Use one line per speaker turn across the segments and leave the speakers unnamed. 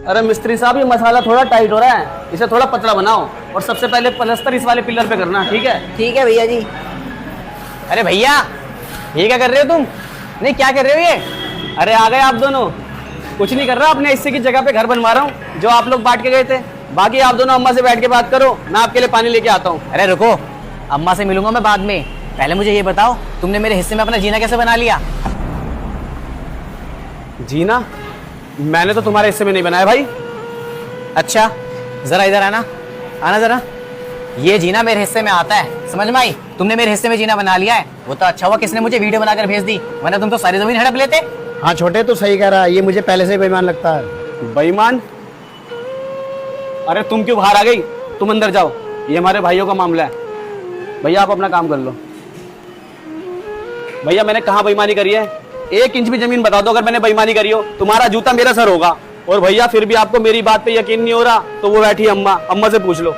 अरे मिस्त्री साहब, ये मसाला थोड़ा टाइट हो रहा है, इसे थोड़ा पतला बनाओ और सबसे पहले प्लास्टर इस वाले पिलर पे करना, ठीक है?
ठीक है भैया जी।
अरे भैया, ये क्या कर रहे हो तुम? नहीं, क्या कर रहे हो ये?
अरे आ गए आप दोनों। कुछ नहीं कर रहा, अपने हिस्से की जगह पे घर बनवा रहा हूँ जो आप लोग बांट के गए थे। बाकी आप दोनों अम्मा से बैठ के बात करो, मैं आपके लिए पानी लेके आता हूँ।
अरे रुको, अम्मा से मिलूंगा मैं बाद में। पहले मुझे ये बताओ, तुमने मेरे हिस्से में अपना जीना कैसे बना लिया?
जीना? मैंने तो तुम्हारे हिस्से में नहीं बनाया भाई।
अच्छा, जरा इधर आना, आना जरा। ये जीना मेरे हिस्से में आता है, समझ में आई? तुमने मेरे हिस्से में जीना बना लिया है। वो तो अच्छा हुआ किसने मुझे वीडियो बनाकर भेज दी, वरना तुम तो सारी जमीन हड़प लेते।
हाँ छोटे, तो सही कह रहा है, ये मुझे पहले से बेईमान लगता है।
बेईमान? अरे तुम क्यों बाहर आ गई? तुम अंदर जाओ, ये हमारे भाइयों का मामला है। भैया आप अपना काम कर लो। भैया मैंने कहाँ बेईमानी करी है? 1 इंच भी जमीन बता दो अगर मैंने बेईमानी करी हो, तुम्हारा जूता मेरा सर होगा। और भैया फिर भी आपको मेरी बात पे यकीन नहीं हो रहा तो वो बैठी अम्मा, अम्मा से पूछ लो।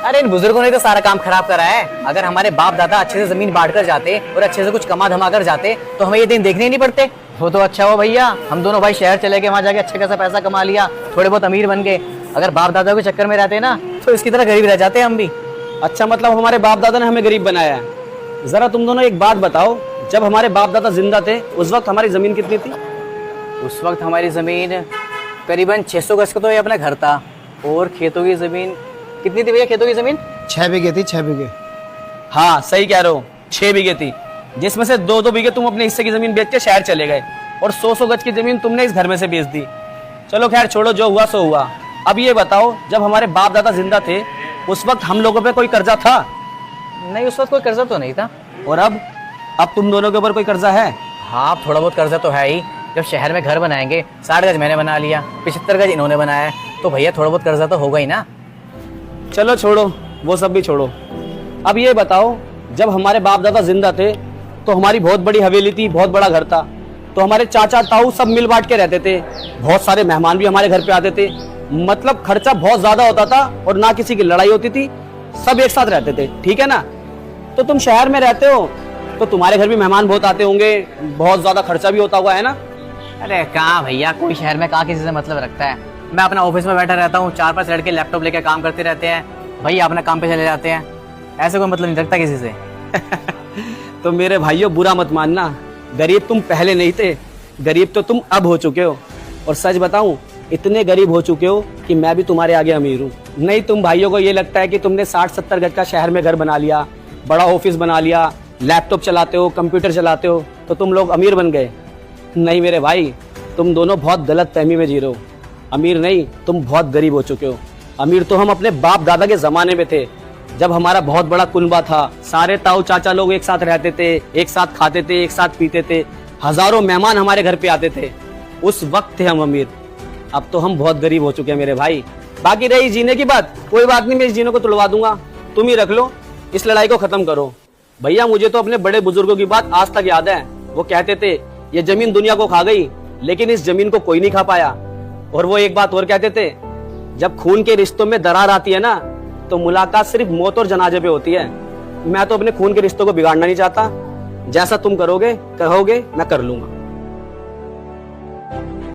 अरे इन बुजुर्गों ने तो सारा काम खराब करा है। अगर हमारे बाप दादा अच्छे से जमीन बांट कर जाते और अच्छे से कुछ कमा धमा कर जाते तो हमें ये दिन देखने ही नहीं पड़ते। वो तो अच्छा हो भैया, हम दोनों भाई शहर चले गए, वहां जाके अच्छा खासा पैसा कमा लिया, थोड़े बहुत अमीर बन गए। अगर बाप दादा के चक्कर में रहते ना तो इसकी तरह गरीब रह जाते हम भी।
अच्छा, मतलब हमारे बाप दादा ने हमें गरीब बनाया है। जरा तुम दोनों एक बात बताओ, जब हमारे बाप दादा जिंदा थे उस वक्त हमारी जमीन कितनी थी?
उस वक्त हमारी जमीन करीबन 600 गज का तो ये अपना घर था। और खेतों की जमीन कितनी थी भैया? खेतों की जमीन
6 बीघे थी, 6 बीघे।
हाँ सही कह रहे हो, 6 बीघे थी, जिसमें से 2-2 बीघे तुम अपने हिस्से की जमीन बेच के शहर चले गए और 100-100 गज की जमीन तुमने इस घर में से बेच दी। चलो खैर छोड़ो, जो हुआ सो हुआ। अब ये बताओ, जब हमारे बाप दादा जिंदा थे उस वक्त हम लोगों पे कोई कर्जा था?
नहीं, उस वक्त कोई कर्जा तो नहीं था।
और अब तुम दोनों के ऊपर कोई कर्जा है?
हाँ, थोड़ा बहुत कर्जा तो है ही। जब शहर में घर बनाएंगे, 60 गज मैंने बना लिया, 75 गज इन्होंने बनाया है, तो भैया थोड़ा बहुत कर्जा तो होगा ही ना।
चलो छोड़ो, वो सब भी छोड़ो। अब ये बताओ, जब हमारे बाप दादा जिंदा थे तो हमारी बहुत बड़ी हवेली थी, बहुत बड़ा घर था, तो हमारे चाचा ताऊ सब मिल बांट के रहते थे, बहुत सारे मेहमान भी हमारे घर पे आते थे, मतलब खर्चा बहुत ज्यादा होता था और ना किसी की लड़ाई होती थी, सब एक साथ रहते थे, ठीक है ना? तो तुम शहर में रहते हो तो तुम्हारे घर भी मेहमान बहुत आते होंगे, बहुत ज्यादा खर्चा भी होता हुआ है ना?
अरे कहाँ भैया, कोई शहर में कहाँ किसी से मतलब रखता है। मैं अपना ऑफिस में बैठा रहता हूँ, 4-5 लड़के लैपटॉप लेके काम करते रहते हैं, भैया अपना काम पे चले जाते हैं, ऐसे कोई मतलब नहीं रखता किसी से।
तो मेरे भाइयों बुरा मत मानना, गरीब तुम पहले नहीं थे, गरीब तो तुम अब हो चुके हो। और सच बताऊं, इतने गरीब हो चुके हो कि मैं भी तुम्हारे आगे अमीर हूँ। नहीं, तुम भाइयों को ये लगता है कि तुमने 60-70 गज का शहर में घर बना लिया, बड़ा ऑफिस बना लिया, लैपटॉप चलाते हो, कंप्यूटर चलाते हो, तो तुम लोग अमीर बन गए। नहीं मेरे भाई, तुम दोनों बहुत गलत फहमी में जी रहे हो। अमीर नहीं, तुम बहुत गरीब हो चुके हो। अमीर तो हम अपने बाप दादा के जमाने में थे, जब हमारा बहुत बड़ा कुनबा था, सारे ताऊ चाचा लोग एक साथ रहते थे, एक साथ खाते थे, एक साथ पीते थे, हजारों मेहमान हमारे घर पे आते थे, उस वक्त थे हम अमीर। अब तो हम बहुत गरीब हो चुके हैं मेरे भाई। बाकी रही जीने की बात, कोई बात नहीं, मैं इस जीने को तुड़वा दूंगा, तुम ही रख लो, इस लड़ाई को खत्म करो। भैया मुझे तो अपने बड़े बुजुर्गों की बात आज तक याद है, वो कहते थे ये जमीन दुनिया को खा गई लेकिन इस जमीन को कोई नहीं खा पाया। और वो एक बात और कहते थे, जब खून के रिश्तों में दरार आती है ना तो मुलाकात सिर्फ मौत और जनाजे पे होती है। मैं तो अपने खून के रिश्तों को बिगाड़ना नहीं चाहता, जैसा तुम करोगे कहोगे मैं कर लूंगा।